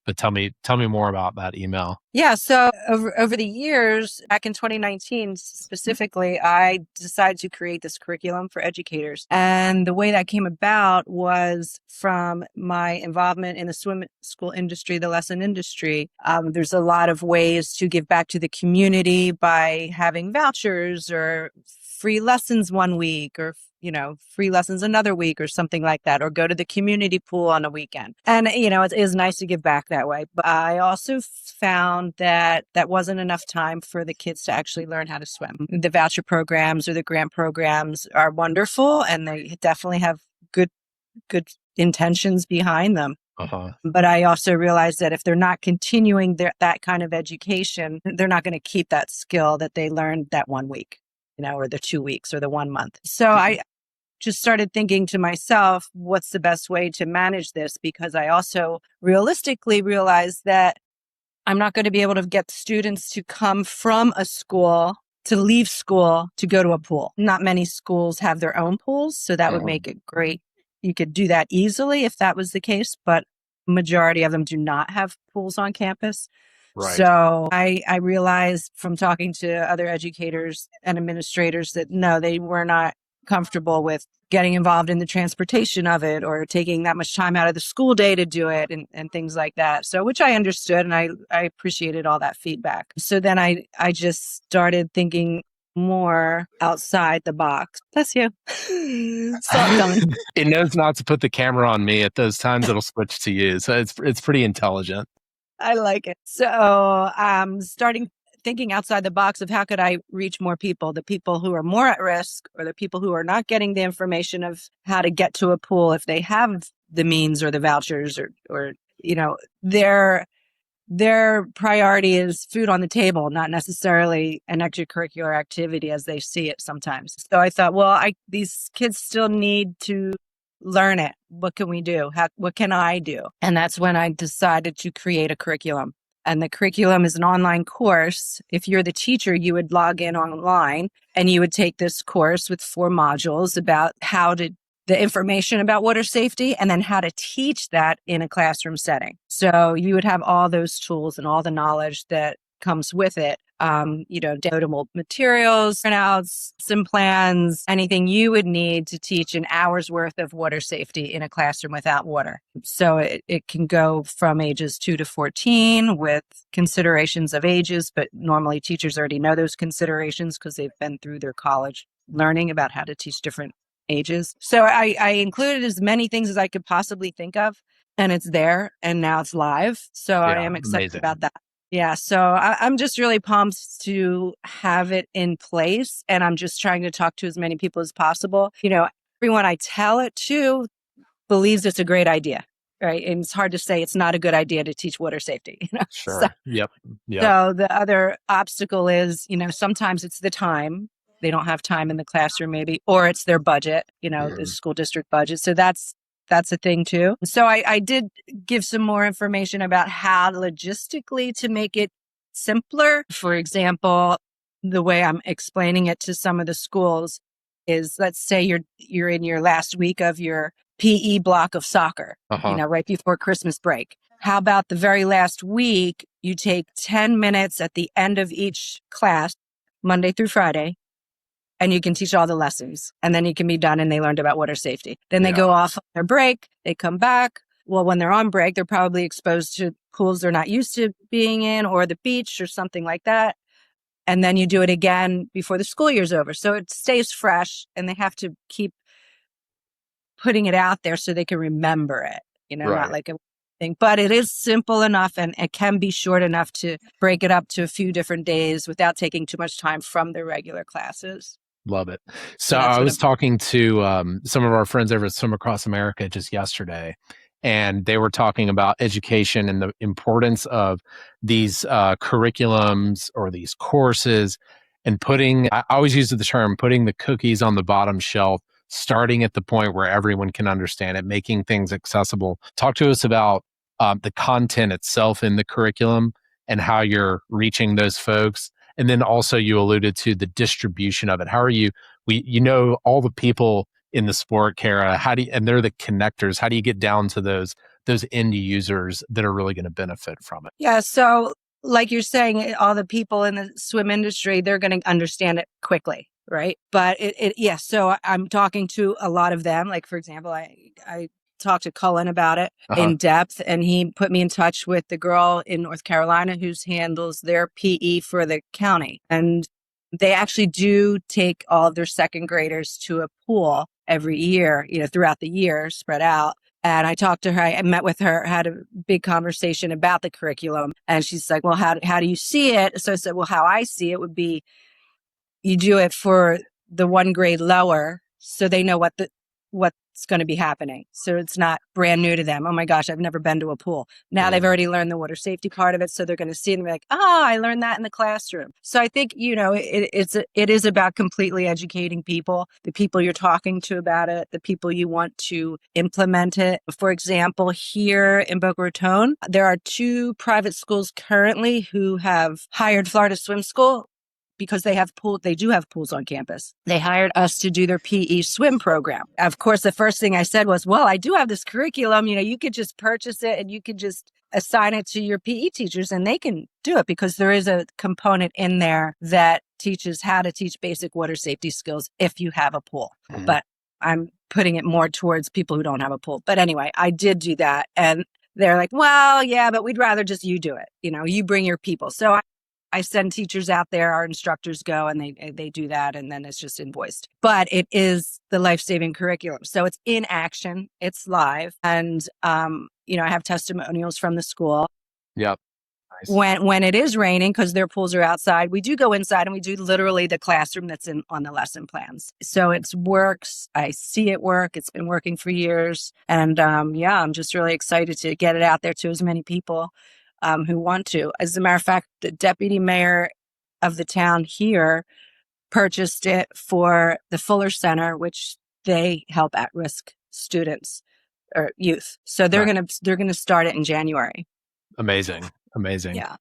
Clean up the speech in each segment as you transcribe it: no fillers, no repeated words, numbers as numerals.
but tell me more about that email. Yeah, so over the years, back in 2019 specifically, I decided to create this curriculum for educators. And the way that came about was from my involvement in the swim school industry, the lesson industry. There's a lot of ways to give back to the community by having vouchers or free lessons one week, or free lessons another week, or something like that, or go to the community pool on a weekend. And it is nice to give back that way. But I also found that wasn't enough time for the kids to actually learn how to swim. The voucher programs or the grant programs are wonderful, and they definitely have good intentions behind them. Uh-huh. But I also realized that if they're not continuing that kind of education, they're not going to keep that skill that they learned that 1 week, or the 2 weeks or the 1 month. So I just started thinking to myself, what's the best way to manage this? Because I also realistically realized that I'm not going to be able to get students to come from a school, to leave school, to go to a pool. Not many schools have their own pools, so that would make it great. You could do that easily if that was the case, but majority of them do not have pools on campus. Right. So I realized from talking to other educators and administrators that no, they were not comfortable with getting involved in the transportation of it or taking that much time out of the school day to do it and things like that. So, which I understood, and I appreciated all that feedback. So then I just started thinking more outside the box. Bless you. Saw it coming. It knows not to put the camera on me at those times. It'll switch to you. So it's pretty intelligent. I like it. So starting thinking outside the box of how could I reach more people, the people who are more at risk or the people who are not getting the information of how to get to a pool if they have the means or the vouchers or their priority is food on the table, not necessarily an extracurricular activity as they see it sometimes. So I thought, well, these kids still need to learn it. What can we do? What can I do? And that's when I decided to create a curriculum. And the curriculum is an online course. If you're the teacher, you would log in online and you would take this course with 4 modules about the information about water safety and then how to teach that in a classroom setting. So you would have all those tools and all the knowledge that comes with it. Downloadable materials, printouts, sim plans, anything you would need to teach an hour's worth of water safety in a classroom without water. So it can go from ages 2 to 14 with considerations of ages, but normally teachers already know those considerations because they've been through their college learning about how to teach different ages. So I included as many things as I could possibly think of, and it's there, and now it's live. So I am excited about that. Yeah, so I'm just really pumped to have it in place, and I'm just trying to talk to as many people as possible. Everyone I tell it to believes it's a great idea, right? And it's hard to say it's not a good idea to teach water safety. Sure. So, Yep. So the other obstacle is, sometimes it's the time. They don't have time in the classroom maybe, or it's their budget, the school district budget. So that's a thing too. So I did give some more information about how logistically to make it simpler. For example, the way I'm explaining it to some of the schools is, let's say you're in your last week of your PE block of soccer, right before Christmas break. How about the very last week, you take 10 minutes at the end of each class, Monday through Friday, and you can teach all the lessons, and then you can be done and they learned about water safety. Then they go off on their break, they come back. Well, when they're on break, they're probably exposed to pools they're not used to being in or the beach or something like that. And then you do it again before the school year's over. So it stays fresh and they have to keep putting it out there so they can remember it, not like a thing. But it is simple enough and it can be short enough to break it up to a few different days without taking too much time from the regular classes. Love it. So I was talking to some of our friends over at Swim Across America just yesterday, and they were talking about education and the importance of these curriculums or these courses and I always use the term, putting the cookies on the bottom shelf, starting at the point where everyone can understand it, making things accessible. Talk to us about the content itself in the curriculum and how you're reaching those folks. And then also you alluded to the distribution of it. How are you, all the people in the sport, Kara, and they're the connectors. How do you get down to those those end users that are really going to benefit from it? Yeah. So, like you're saying, all the people in the swim industry, they're going to understand it quickly, right? But yes. So I'm talking to a lot of them. Like, for example, I talked to Cullen about it in depth, and he put me in touch with the girl in North Carolina who handles their PE for the county. And they actually do take all of their second graders to a pool every year, throughout the year, spread out. And I talked to her, I met with her, had a big conversation about the curriculum. And she's like, well, how do you see it? So I said, well, how I see it would be you do it for the one grade lower so they know what's going to be happening. So it's not brand new to them. Oh my gosh, I've never been to a pool. Now they've already learned the water safety part of it. So they're going to see it and be like, oh, I learned that in the classroom. So I think, it is about completely educating people, the people you're talking to about it, the people you want to implement it. For example, here in Boca Raton, there are 2 private schools currently who have hired Florida Swim School because they do have pools on campus. They hired us to do their PE swim program. Of course, the first thing I said was, well, I do have this curriculum. You could just purchase it and you could just assign it to your PE teachers and they can do it, because there is a component in there that teaches how to teach basic water safety skills if you have a pool. Mm-hmm. But I'm putting it more towards people who don't have a pool. But anyway, I did do that. And they're like, well, yeah, but we'd rather just you do it. You bring your people. So I send teachers out there, our instructors go and they do that, and then it's just invoiced. But it is the life-saving curriculum. So it's in action, it's live. And, I have testimonials from the school. Yep. Nice. When it is raining, because their pools are outside, we do go inside and we do literally the classroom that's on the lesson plans. So it works. I see it work. It's been working for years. And I'm just really excited to get it out there to as many people who want to. As a matter of fact, the deputy mayor of the town here purchased it for the Fuller Center, which they help at-risk students or youth. So they're gonna start it in January. Amazing. Yeah.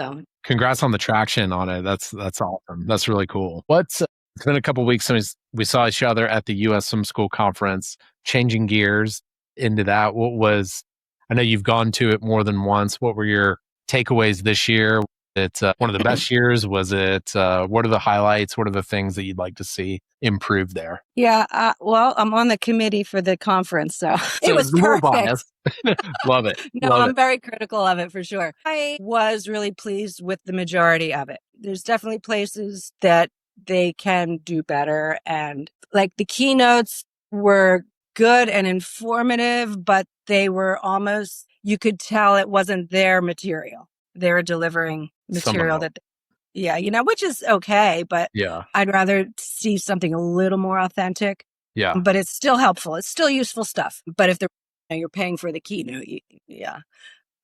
So congrats on the traction on it. That's awesome. That's really cool. It's been a couple of weeks since we saw each other at the U.S. Swim School Conference. Changing gears into that, I know you've gone to it more than once. What were your takeaways this year? It's one of the best years. Was it? What are the highlights? What are the things that you'd like to see improve there? Yeah. Well, I'm on the committee for the conference, so it was perfect. Love it. No, I'm very critical of it for sure. I was really pleased with the majority of it. There's definitely places that they can do better. And like the keynotes were good and informative, but they were almost, you could tell it wasn't their material. They were delivering material which is okay, but I'd rather see something a little more authentic. Yeah. But it's still helpful. It's still useful stuff. But if you're paying for the keynote, yeah.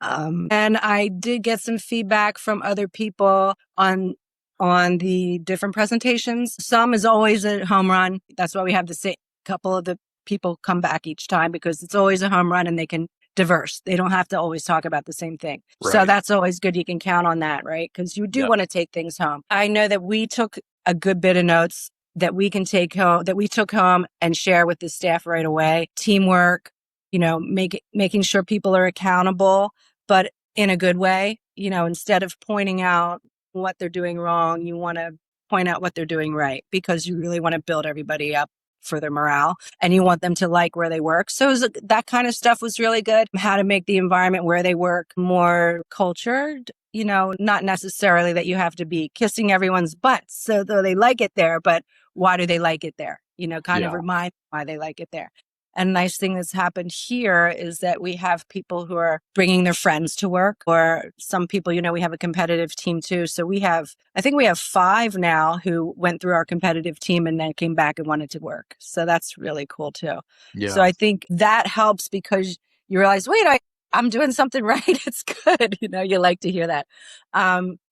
And I did get some feedback from other people on the different presentations. Some is always a home run. That's why we have the same couple of the people come back each time, because it's always a home run and they can diverse. They don't have to always talk about the same thing. Right. So that's always good. You can count on that, right? Because you do want to take things home. I know that we took a good bit of notes that we can take home, that we took home and share with the staff right away. Teamwork, making sure people are accountable, but in a good way. Instead of pointing out what they're doing wrong, you want to point out what they're doing right, because you really want to build everybody up for their morale and you want them to like where they work. So that kind of stuff was really good. How to make the environment where they work more cultured, not necessarily that you have to be kissing everyone's butts so though they like it there, but why do they like it there? Of remind why they like it there. And a nice thing that's happened here is that we have people who are bringing their friends to work, or some people, we have a competitive team too. So I think we have 5 now who went through our competitive team and then came back and wanted to work. So that's really cool too. Yeah. So I think that helps, because you realize, wait, I'm doing something right. It's good. You like to hear that.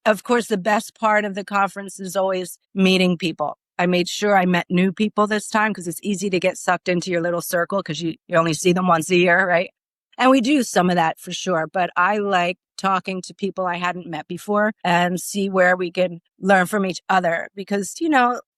Of course, the best part of the conference is always meeting people. I made sure I met new people this time, because it's easy to get sucked into your little circle because you only see them once a year, right? And we do some of that for sure. But I like talking to people I hadn't met before and see where we can learn from each other, because,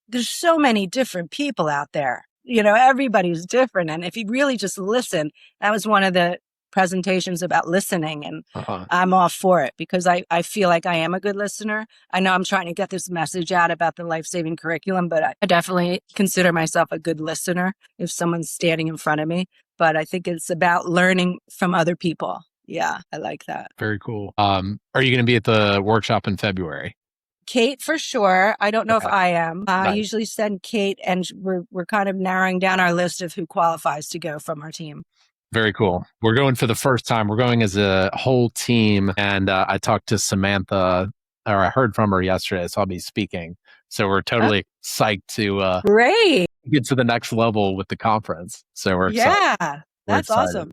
there's so many different people out there. Everybody's different. And if you really just listen, that was one of the presentations about listening, and Uh-huh. I'm all for it because I feel like I am a good listener. I know I'm trying to get this message out about the life-saving curriculum, but I definitely consider myself a good listener if someone's standing in front of me. But I think it's about learning from other people. Yeah, I like that. Very cool. Are you going to be at the workshop in February? Kate for sure. I don't know if Okay. I am. I Nice. usually send Kate, and we're kind of narrowing down our list of who qualifies to go from our team. Very cool. We're going for the first time. We're going as a whole team. And I talked to Samantha, or I heard from her yesterday, so I'll be speaking. So we're totally psyched to Great. get to the next level with the conference. So we're excited. Yeah, We're that's excited. awesome.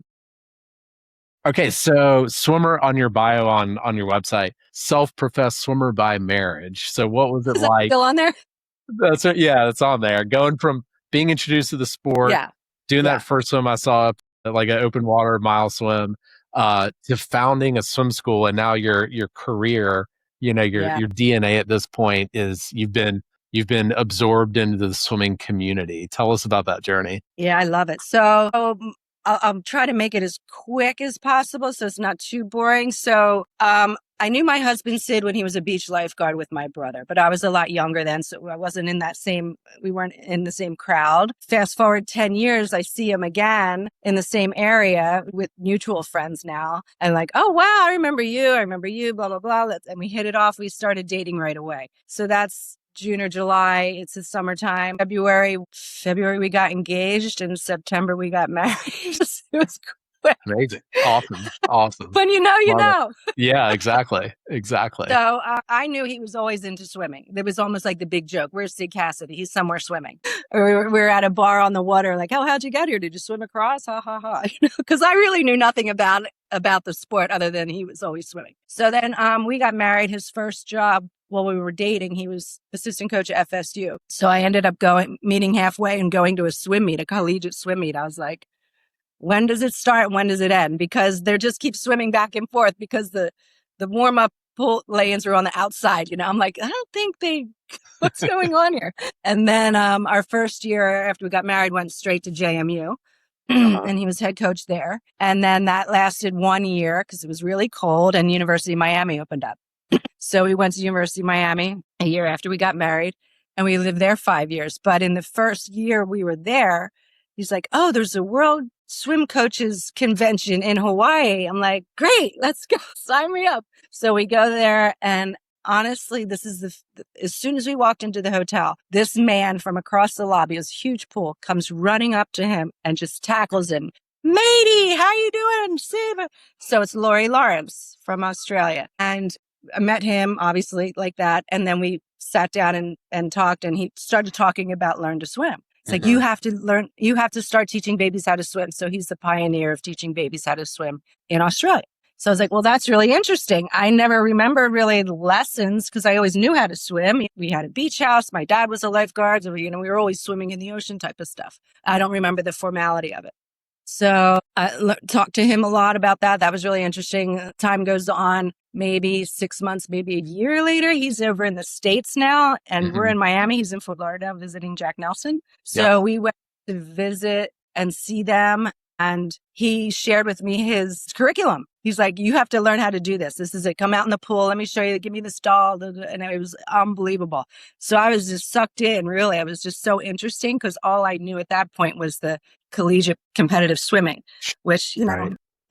Okay, so swimmer on your bio on your website, self-professed swimmer by marriage. So what was it Is that like? still on there? That's it. Yeah, it's on there. Going from being introduced to the sport, Yeah. doing Yeah. that first swim I saw up at like an open water mile swim, to founding a swim school, and now your career, your DNA at this point is you've been absorbed into the swimming community. Tell us about that journey. Yeah, I love it. So I'll try to make it as quick as possible so it's not too boring. So I knew my husband Sid when he was a beach lifeguard with my brother, but I was a lot younger then, so I wasn't we weren't in the same crowd. Fast forward 10 years, I see him again in the same area with mutual friends now. And like, oh, wow, I remember you, blah, blah, blah. And we hit it off. We started dating right away. So that's June or July. It's the summertime. February, we got engaged. In September, we got married. It was quick. Amazing. Awesome. When you know, you Love it. know. Yeah, exactly. So I knew he was always into swimming. It was almost like the big joke. Where's Sid Cassidy? He's somewhere swimming. Or we were at a bar on the water, like, oh, how'd you get here? Did you swim across? Ha, ha, ha. Because I really knew nothing about the sport other than he was always swimming. So then we got married. His first job while we were dating, he was assistant coach at FSU. So I ended up meeting halfway and going to a collegiate swim meet. I was like, when does it start? When does it end? Because they just keep swimming back and forth because the warm up pool lanes are on the outside. I'm like, I don't think what's going on here? And then our first year after we got married went straight to JMU. And he was head coach there. And then that lasted 1 year because it was really cold and University of Miami opened up. So we went to University of Miami a year after we got married and we lived there 5 years. But in the first year we were there, he's like, oh, there's a World Swim Coaches Convention in Hawaii. I'm like, great, let's go. Sign me up. So we go there. And honestly, this is as soon as we walked into the hotel, this man from across the lobby, this huge pool, comes running up to him and just tackles him. Matey, how you doing? So it's Laurie Lawrence from Australia. And I met him obviously like that. And then we sat down and talked, and he started talking about learn to swim. It's like, you have to start teaching babies how to swim. So he's the pioneer of teaching babies how to swim in Australia. So I was like, well, that's really interesting. I never remember really lessons because I always knew how to swim. We had a beach house. My dad was a lifeguard. So, we were always swimming in the ocean type of stuff. I don't remember the formality of it. So I talked to him a lot about that. That was really interesting. Time goes on, maybe 6 months, maybe a year later, he's over in the States now, and we're in Miami. He's in Florida visiting Jack Nelson. So we went to visit and see them, and he shared with me his curriculum. He's like, you have to learn how to do this. This is it. Come out in the pool. Let me show you. Give me this doll. And it was unbelievable. So I was just sucked in, really. It was just so interesting because all I knew at that point was the collegiate competitive swimming, which,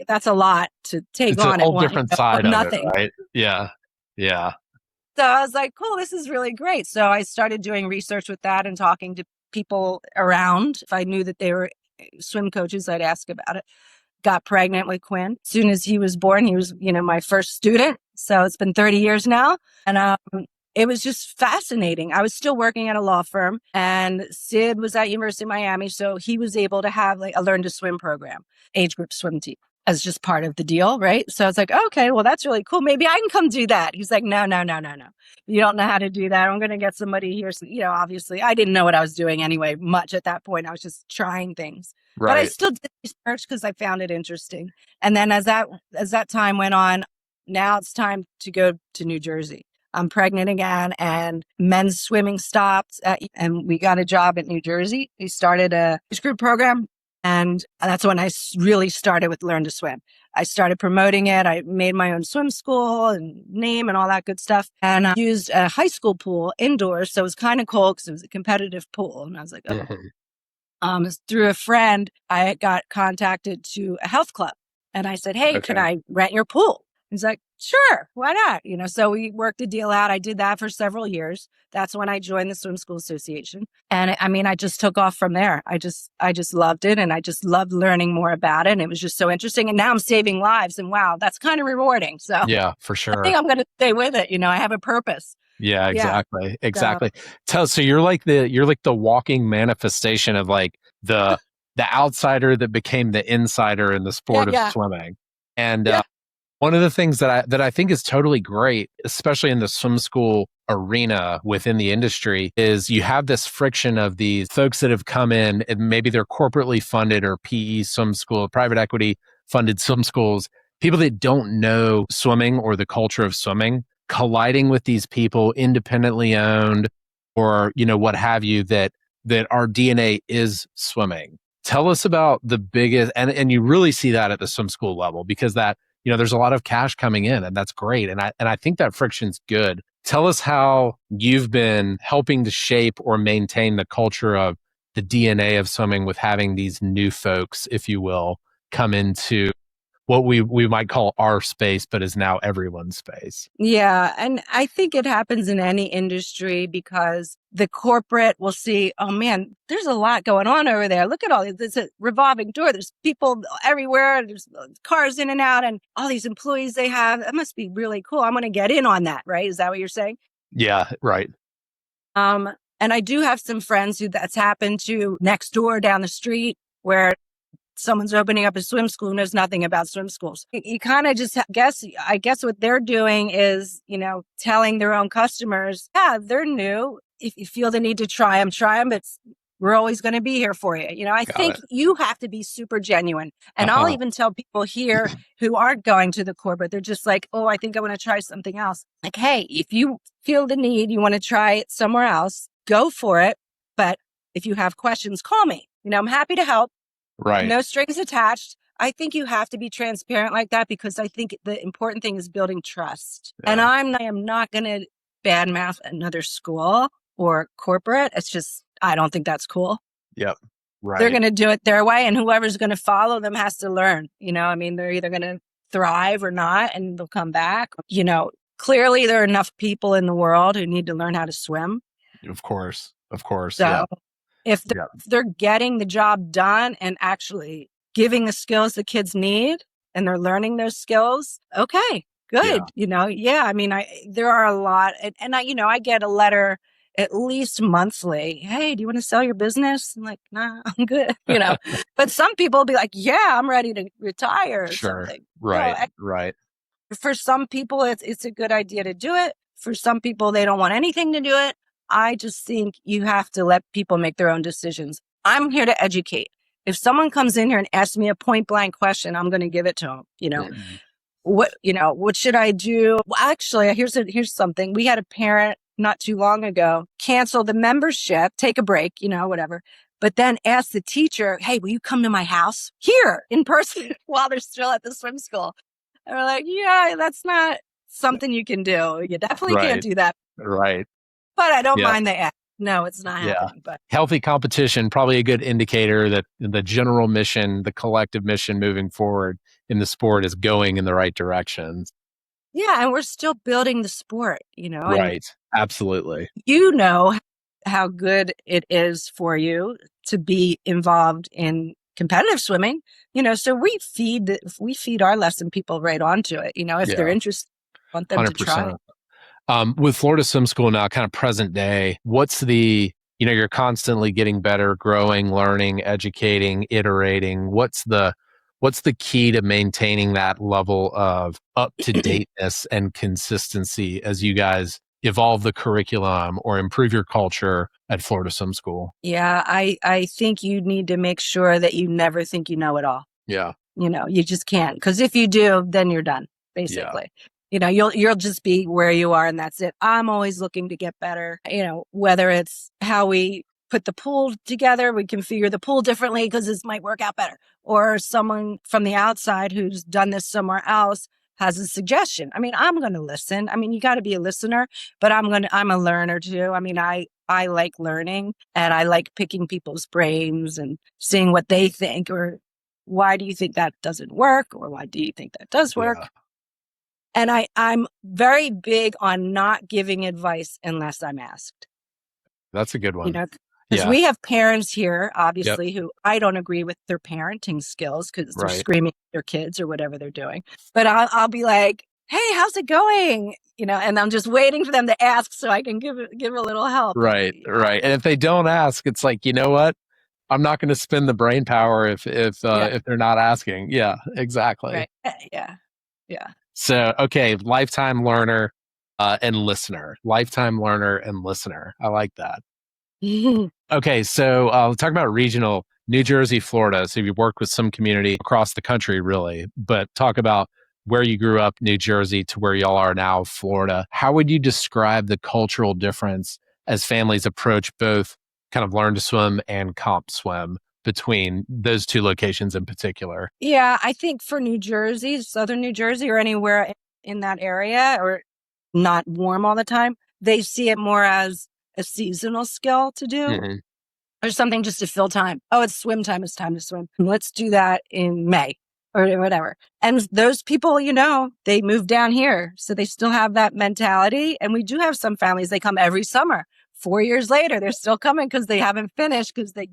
that's a lot to take it's on. It's a whole different side of nothing. it, right? Yeah. So I was like, cool, this is really great. So I started doing research with that and talking to people around. If I knew that they were swim coaches, I'd ask about it. Got pregnant with Quinn. As soon as he was born, he was, my first student. So it's been 30 years now. And it was just fascinating. I was still working at a law firm, and Sid was at University of Miami. So he was able to have like a learn to swim program, age group swim team, as just part of the deal, right? So I was like, okay, well, that's really cool. Maybe I can come do that. He's like, no. You don't know how to do that. I'm going to get somebody here. So, obviously I didn't know what I was doing anyway, much at that point. I was just trying things. Right. But I still did research because I found it interesting. And then as that time went on, now it's time to go to New Jersey. I'm pregnant again, and men's swimming stopped, and we got a job at New Jersey. We started a age group program. And that's when I really started with Learn to Swim. I started promoting it. I made my own swim school and name and all that good stuff. And I used a high school pool indoors. So it was kind of cool because it was a competitive pool. And I was like, oh. Through a friend, I got contacted to a health club. And I said, hey, can I rent your pool? He's like, sure, why not? So we worked a deal out. I did that for several years. That's when I joined the Swim School Association. And I just took off from there. I just loved it. And I just loved learning more about it. And it was just so interesting. And now I'm saving lives. And wow, that's kind of rewarding. So yeah, for sure. I think I'm going to stay with it. I have a purpose. Yeah, exactly. So you're like the walking manifestation of like the outsider that became the insider in the sport of swimming. And one of the things that I think is totally great, especially in the swim school arena within the industry, is you have this friction of these folks that have come in and maybe they're corporately funded or PE swim school, private equity funded swim schools, people that don't know swimming or the culture of swimming, colliding with these people independently owned or, what have you, that our DNA is swimming. Tell us about the biggest, and you really see that at the swim school level because that, there's a lot of cash coming in and that's great. And I think that friction's good. Tell us how you've been helping to shape or maintain the culture of the DNA of swimming with having these new folks, if you will, come into what we might call our space, but is now everyone's space. Yeah. And I think it happens in any industry because the corporate will see, oh man, there's a lot going on over there. Look at all this. It's a revolving door. There's people everywhere. There's cars in and out and all these employees they have. That must be really cool. I'm going to get in on that. Right. Is that what you're saying? Yeah. Right. And I do have some friends who that's happened to next door down the street where someone's opening up a swim school who knows nothing about swim schools. You kind of just I guess what they're doing is, telling their own customers, they're new. If you feel the need to try them, but we're always going to be here for you. I think you have to be super genuine. And I'll even tell people here who aren't going to the corporate, they're just like, oh, I think I want to try something else. Like, hey, if you feel the need, you want to try it somewhere else, go for it. But if you have questions, call me. I'm happy to help. Right. No strings attached. I think you have to be transparent like that because I think the important thing is building trust. Yeah. And I am not going to badmouth another school or corporate. It's just, I don't think that's cool. Yep. Right. They're going to do it their way and whoever's going to follow them has to learn. They're either going to thrive or not and they'll come back. Clearly there are enough people in the world who need to learn how to swim. Of course. So, if they're getting the job done and actually giving the skills the kids need and they're learning those skills, okay, good. There are a lot. And I get a letter at least monthly. Hey, do you want to sell your business? I'm like, nah, I'm good. But some people will be like, yeah, I'm ready to retire or something. Right. Right. For some people, it's a good idea to do it. For some people, they don't want anything to do it. I just think you have to let people make their own decisions. I'm here to educate. If someone comes in here and asks me a point blank question, I'm going to give it to them. What should I do? Well, actually, here's something. We had a parent not too long ago cancel the membership, take a break, whatever, but then ask the teacher, hey, will you come to my house here in person while they're still at the swim school? And we're like, yeah, that's not something you can do. You definitely can't do that. Right. But I don't mind the act. No, it's not happening. But healthy competition, probably a good indicator that the general mission, the collective mission moving forward in the sport is going in the right directions. Yeah, and we're still building the sport, Right. Absolutely. How good it is for you to be involved in competitive swimming. So we feed our lesson people right onto it. If they're interested, want them 100%. To try. With Florida Swim School now, kind of present day, what's you're constantly getting better, growing, learning, educating, iterating. What's the key to maintaining that level of up-to-dateness and consistency as you guys evolve the curriculum or improve your culture at Florida Swim School? Yeah, I think you need to make sure that you never think you know it all. Yeah. You just can't. Because if you do, then you're done, basically. Yeah. You'll just be where you are and that's it. I'm always looking to get better, whether it's how we put the pool together. We configure the pool differently because this might work out better. Or someone from the outside who's done this somewhere else has a suggestion. I mean, I'm going to listen. I mean, you got to be a listener, but I'm a learner too. I mean, I like learning and I like picking people's brains and seeing what they think, or why do you think that doesn't work? Or why do you think that does work? Yeah. And I'm very big on not giving advice unless I'm asked. That's a good one. You know, because Yeah. we have parents here, Yep. obviously, who I don't agree with their parenting skills because they're Right. screaming at their kids or whatever they're doing. But I'll be like, "Hey, how's it going?" You know, and I'm just waiting for them to ask so I can give a little help. Right. Right. And if they don't ask, it's like, you know what? I'm not going to spend the brain power if they're not asking. Yeah, exactly. Right. Yeah. Yeah. So, okay, lifetime learner and listener. Lifetime learner and listener. I like that. Okay, so talk about regional New Jersey, Florida. So you work with some community across the country, really, but talk about where you grew up, New Jersey, to where y'all are now, Florida. How would you describe the cultural difference as families approach both kind of learn to swim and comp swim between those two locations in particular? Yeah, I think for New Jersey, southern New Jersey, or anywhere in that area, or not warm all the time, they see it more as a seasonal skill to do, Mhm. or something just to fill time. Oh, it's swim time. It's time to swim. Let's do that in May or whatever. And those people, you know, they move down here. So they still have that mentality. And we do have some families, they come every summer. 4 years later, they're still coming because they haven't finished, because they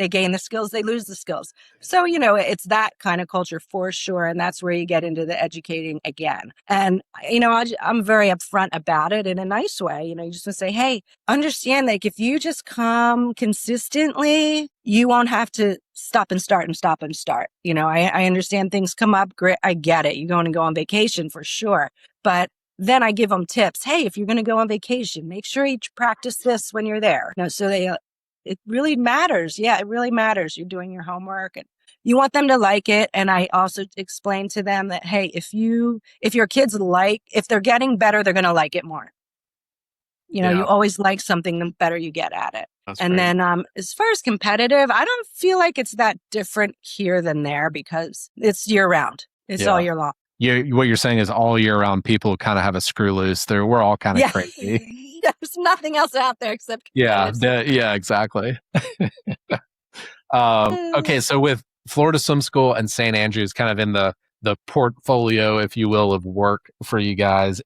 gain the skills, they lose the skills. So, you know, it's that kind of culture for sure. And that's where you get into the educating again. And, you know, I'm very upfront about it in a nice way. You know, you just want to say, hey, understand, like, if you just come consistently, you won't have to stop and start and stop and start. You know, I understand things come up. Great. I get it. You're going to go on vacation for sure. But then I give them tips. Hey, if you're going to go on vacation, make sure you practice this when you're there. You know, so it really matters. Yeah, it really matters. You're doing your homework and you want them to like it. And I also explain to them that, hey, if your kids if they're getting better, they're going to like it more. You know, Yeah. you always like something, the better you get at it. That's And great. then as far as competitive, I don't feel like it's that different here than there because it's year round. It's all Yeah. year long. What you're saying is all year round people kind of have a screw loose. We're all kind of Yeah. crazy. There's nothing else out there except Yeah, competitive. yeah, exactly. Okay, so with Florida Swim School and St. Andrews kind of in the portfolio, if you will, of work for you guys,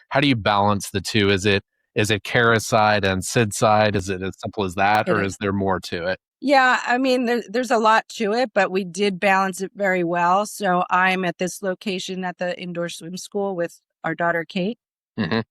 how do you balance the two? Is it Kara side and Sid side? Is it as simple as that, It or is. is there more to it? Yeah, I mean, there's a lot to it, but we did balance it very well. So I'm at this location at the indoor swim school with our daughter, Kate. Mhm.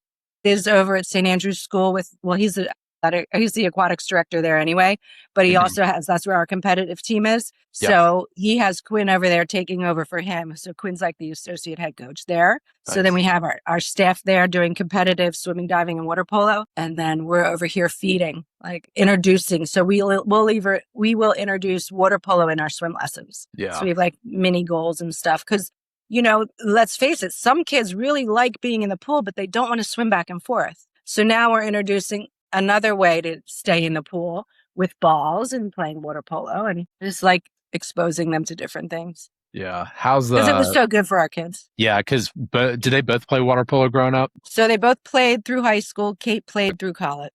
Is over at St. Andrew's School he's the aquatics director there anyway, but he Mhm. also that's where our competitive team is. Yeah. So he has Quinn over there taking over for him. So Quinn's like the associate head coach there. So then Nice. we have our staff there doing competitive swimming, diving, and water polo. And then we're over here feeding, like introducing. So we will introduce water polo in our swim lessons. Yeah. So we have like mini goals and stuff. Cause you know, let's face it, some kids really like being in the pool, but they don't want to swim back and forth. So now we're introducing another way to stay in the pool with balls and playing water polo and just like exposing them to different things. Yeah. How's Because it was the so good for our kids. Yeah, because did they both play water polo growing up? So they both played through high school. Kate played through college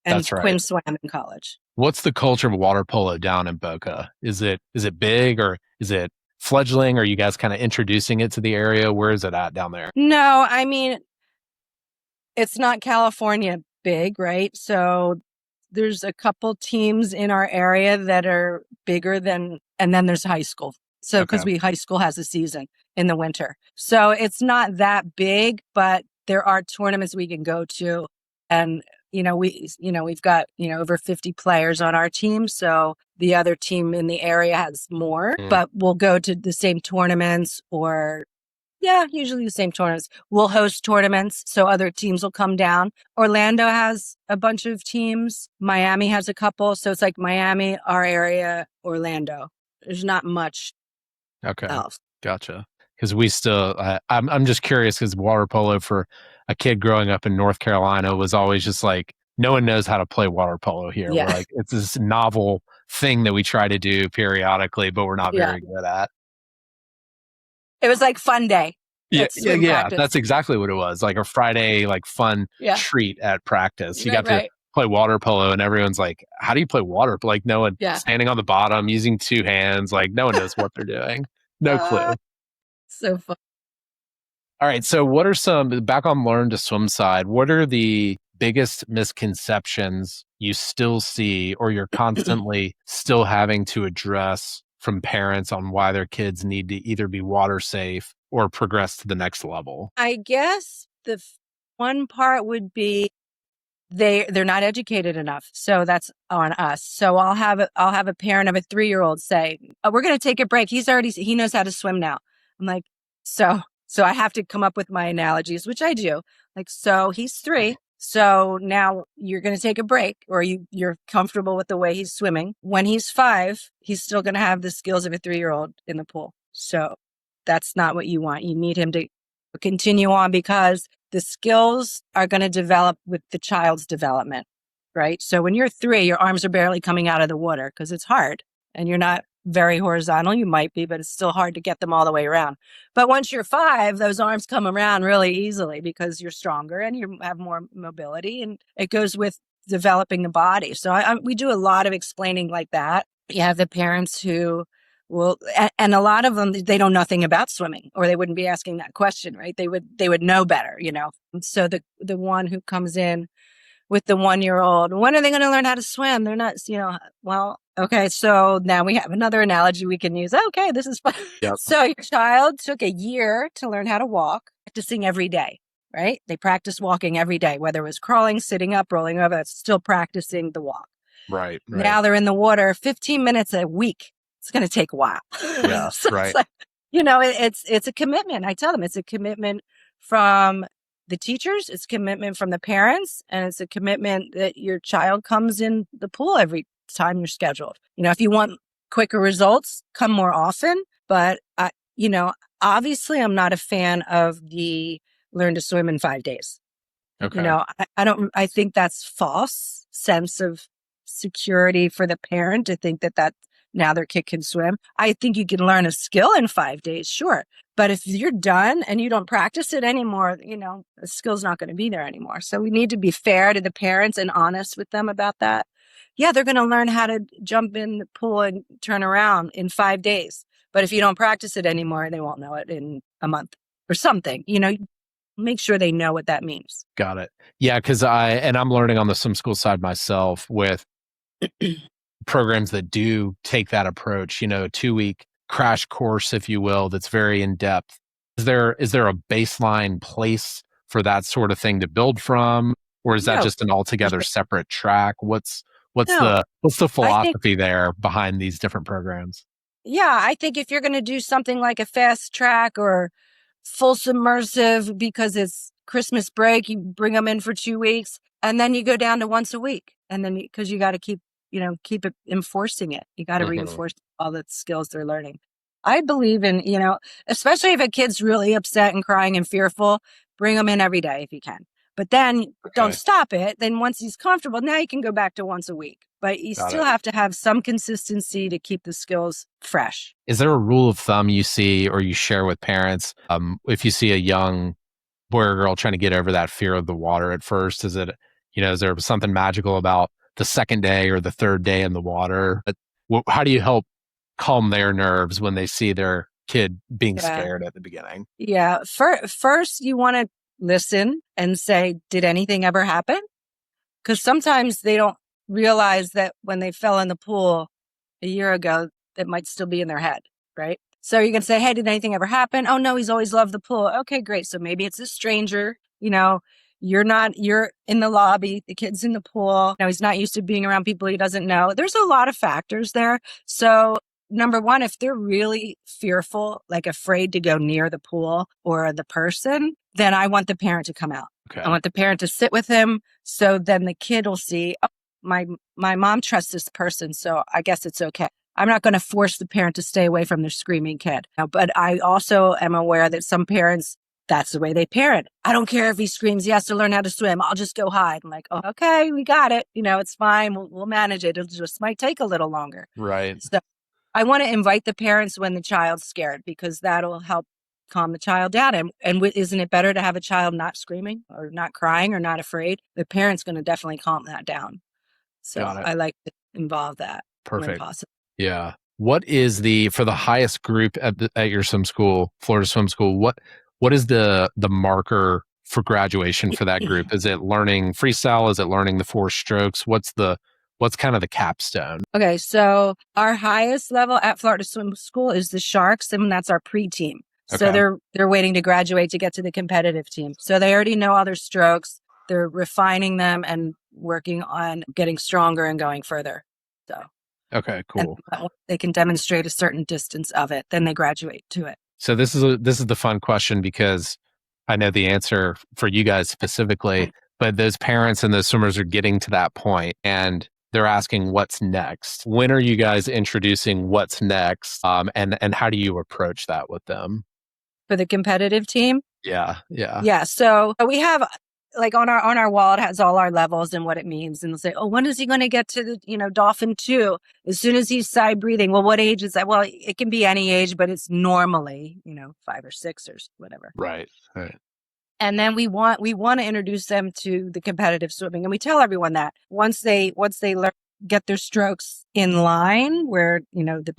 and That's right. Quinn swam in college. What's the culture of water polo down in Boca? Is it big, or is it fledgling? Are you guys kind of introducing it to the area? Where is it at down there? No, I mean, it's not California big, right? So there's a couple teams in our area that are bigger and then there's high school. So because high school has a season in the winter. So it's not that big, but there are tournaments we can go to. And, we've got, over 50 players on our team. So the other team in the area has more, but we'll go to the same tournaments usually the same tournaments. We'll host tournaments, so other teams will come down. Orlando has a bunch of teams. Miami has a couple. So it's like Miami, our area, Orlando. There's not much else. Gotcha. Because we still, I'm just curious because water polo for a kid growing up in North Carolina was always just like no one knows how to play water polo here. We're Yeah. like, it's this novel thing that we try to do periodically, but we're not Yeah. very good at. It was like fun day. Yeah, at swim practice. that's exactly what it was. Like a Friday, like fun Yeah. treat at practice. You Right, got to right. play water polo, and everyone's like, "How do you play water?" Like no one Yeah. standing on the bottom using two hands. Like no one knows what they're doing. No clue. So fun. All right. So, what are some back on Learn to Swim side? What are the biggest misconceptions you still see, or you're constantly still having to address from parents on why their kids need to either be water safe or progress to the next level? I guess the one part would be they're not educated enough, so that's on us. So I'll have a parent of a 3-year-old say, "Oh, we're going to take a break. He knows how to swim now." I'm like, so I have to come up with my analogies, which I do. Like, so he's 3. So now you're going to take a break, or you're comfortable with the way he's swimming. When he's 5, he's still going to have the skills of a 3-year-old in the pool. So that's not what you want. You need him to continue on because the skills are going to develop with the child's development, right? So when you're 3, your arms are barely coming out of the water because it's hard and you're not very horizontal. You might be, but it's still hard to get them all the way around. But once you're 5, those arms come around really easily because you're stronger and you have more mobility, and it goes with developing the body. So we do a lot of explaining like that. You have the parents who will, and a lot of them, they know nothing about swimming, or they wouldn't be asking that question, right? They would know better, So the one who comes in with the 1-year-old, when are they going to learn how to swim? They're not, well, okay. So now we have another analogy we can use. Okay, this is fun. Yep. So your child took a year to learn how to walk, practicing every day, right? They practice walking every day, whether it was crawling, sitting up, rolling over, that's still practicing the walk. Right. Now they're in the water 15 minutes a week. It's going to take a while. Yeah, So right. it's like, it's a commitment. I tell them it's a commitment from the teachers, it's commitment from the parents, and it's a commitment that your child comes in the pool every time you're scheduled. If you want quicker results, come more often. But obviously I'm not a fan of the learn to swim in 5 days. Okay. I think that's false sense of security for the parent to think that now their kid can swim. I think you can learn a skill in 5 days, sure. But if you're done and you don't practice it anymore, the skill's not going to be there anymore. So we need to be fair to the parents and honest with them about that. Yeah, they're going to learn how to jump in the pool and turn around in 5 days. But if you don't practice it anymore, they won't know it in a month or something. Make sure they know what that means. Got it. Yeah, because I'm learning on the swim school side myself with programs that do take that approach, a 2-week crash course, if you will, that's very in depth. Is there a baseline place for that sort of thing to build from, or is that just an altogether separate track? What's the philosophy there behind these different programs? Yeah, I think if you're going to do something like a fast track or full submersive because it's Christmas break, you bring them in for 2 weeks and then you go down to once a week. And then because you got to keep it enforcing it. You got to reinforce all the skills they're learning. I believe in, especially if a kid's really upset and crying and fearful, bring them in every day if you can. But then don't stop it. Then once he's comfortable, now you can go back to once a week. But you still have to have some consistency to keep the skills fresh. Is there a rule of thumb you see or you share with parents? If you see a young boy or girl trying to get over that fear of the water at first, is there something magical about the second day or the third day in the water? How do you help calm their nerves when they see their kid being scared at the beginning? Yeah. First, you want to listen and say, did anything ever happen? Because sometimes they don't realize that when they fell in the pool a year ago, it might still be in their head, right? So you can say, hey, did anything ever happen? Oh, no, he's always loved the pool. Okay, great. So maybe it's a stranger, you're in the lobby, the kid's in the pool. Now he's not used to being around people he doesn't know. There's a lot of factors there. So number one, if they're really fearful, like afraid to go near the pool or the person, then I want the parent to come out. Okay. I want the parent to sit with him. So then the kid will see, oh, my mom trusts this person. So I guess it's okay. I'm not going to force the parent to stay away from their screaming kid. But I also am aware that some parents that's the way they parent. I don't care if he screams, he has to learn how to swim. I'll just go hide. I'm like, oh, okay, we got it. It's fine. We'll manage it. It just might take a little longer. Right. So I want to invite the parents when the child's scared, because that'll help calm the child down. And isn't it better to have a child not screaming or not crying or not afraid? The parent's going to definitely calm that down. So I like to involve that when possible. Yeah. What is for the highest group at your swim school, Florida Swim School, what is the marker for graduation for that group? Is it learning freestyle? Is it learning the 4 strokes? What's kind of the capstone? Okay, so our highest level at Florida Swim School is the Sharks, and that's our pre-team. So they're waiting to graduate to get to the competitive team. So they already know all their strokes. They're refining them and working on getting stronger and going further. So okay, cool. And they can demonstrate a certain distance of it, then they graduate to it. So this is the fun question, because I know the answer for you guys specifically, but those parents and those swimmers are getting to that point and they're asking what's next. When are you guys introducing what's next? And how do you approach that with them? For the competitive team? Yeah. So we have, like, on our wall, it has all our levels and what it means. And they'll say, oh, when is he going to get to the, Dolphin 2? As soon as he's side breathing. Well, what age is that? Well, it can be any age, but it's normally, 5 or 6 or whatever. Right. And then we want to introduce them to the competitive swimming. And we tell everyone that once they get their strokes in line, where, the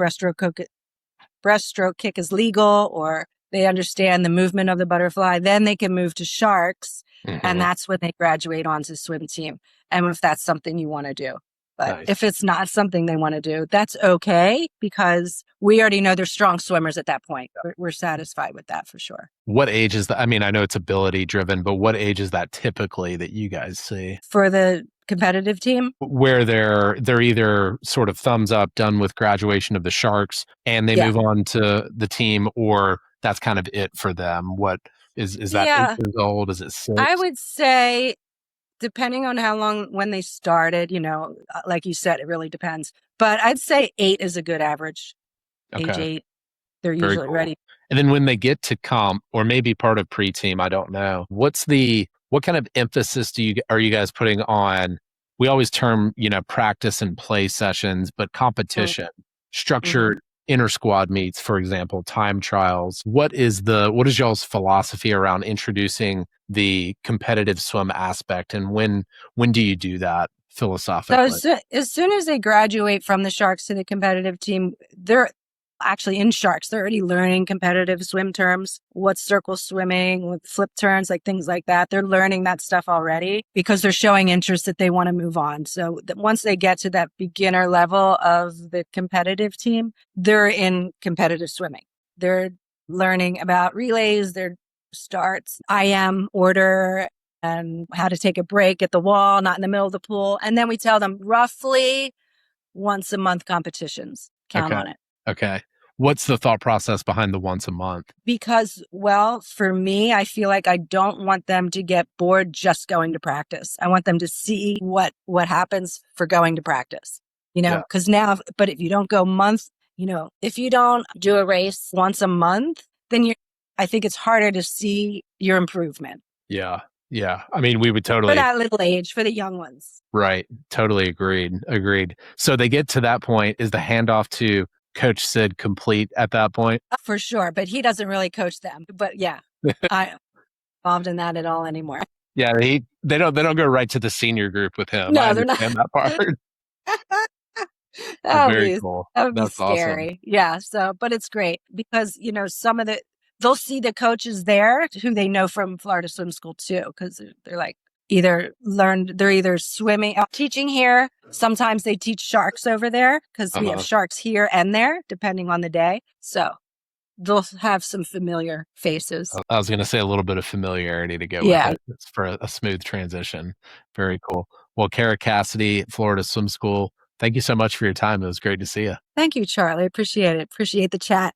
breaststroke kick is legal, or they understand the movement of the butterfly, then they can move to Sharks. Mm-hmm. And that's when they graduate onto swim team. And if that's something you want to do. But if it's not something they want to do, that's okay, because we already know they're strong swimmers at that point. We're satisfied with that for sure. What age is that? I mean, I know it's ability driven, but what age is that typically that you guys see? For the competitive team? Where they're either sort of thumbs up, done with graduation of the Sharks, and they move on to the team, or that's kind of it for them. What is that 8 years old? Is it 6? I would say, depending on when they started, like you said, it really depends. But I'd say 8 is a good average. Okay. Age 8, they're usually ready. And then when they get to comp, or maybe part of pre-team, I don't know. What kind of emphasis are you guys putting on? We always term, practice and play sessions, but competition, structured inter-squad meets, for example, time trials. What is y'all's philosophy around introducing the competitive swim aspect, and when do you do that philosophically? So as soon as they graduate from the Sharks to the competitive team, they're actually in Sharks. They're already learning competitive swim terms, what's circle swimming, with flip turns, like things like that. They're learning that stuff already because they're showing interest that they want to move on. So once they get to that beginner level of the competitive team, they're in competitive swimming. They're learning about relays, their starts, IM order, and how to take a break at the wall, not in the middle of the pool. And then we tell them roughly once a month competitions. Count on it. Okay. What's the thought process behind the once a month? Because, well, for me, I feel like I don't want them to get bored just going to practice. I want them to see what happens for going to practice, because now, but if you don't go if you don't do a race once a month, then I think it's harder to see your improvement. Yeah. I mean, we would totally. For that little age, for the young ones. Right. Totally agreed. So they get to that point. Is the handoff to Coach Sid complete at that point? For sure, but he doesn't really coach them. But yeah, I'm not involved in that at all anymore. Yeah, they don't go right to the senior group with him. No, they're not. That part. Very cool. That would That's be scary. Awesome. Yeah. So, but it's great because they'll see the coaches there who they know from Florida Swim School too, because they're like they're either swimming, teaching here. Sometimes they teach Sharks over there because we have Sharks here and there, depending on the day. So they'll have some familiar faces. I was going to say a little bit of familiarity to go with it. It's for a smooth transition. Very cool. Well, Kara Cassidy, Florida Swim School, thank you so much for your time. It was great to see you. Thank you, Charlie. Appreciate it. Appreciate the chat.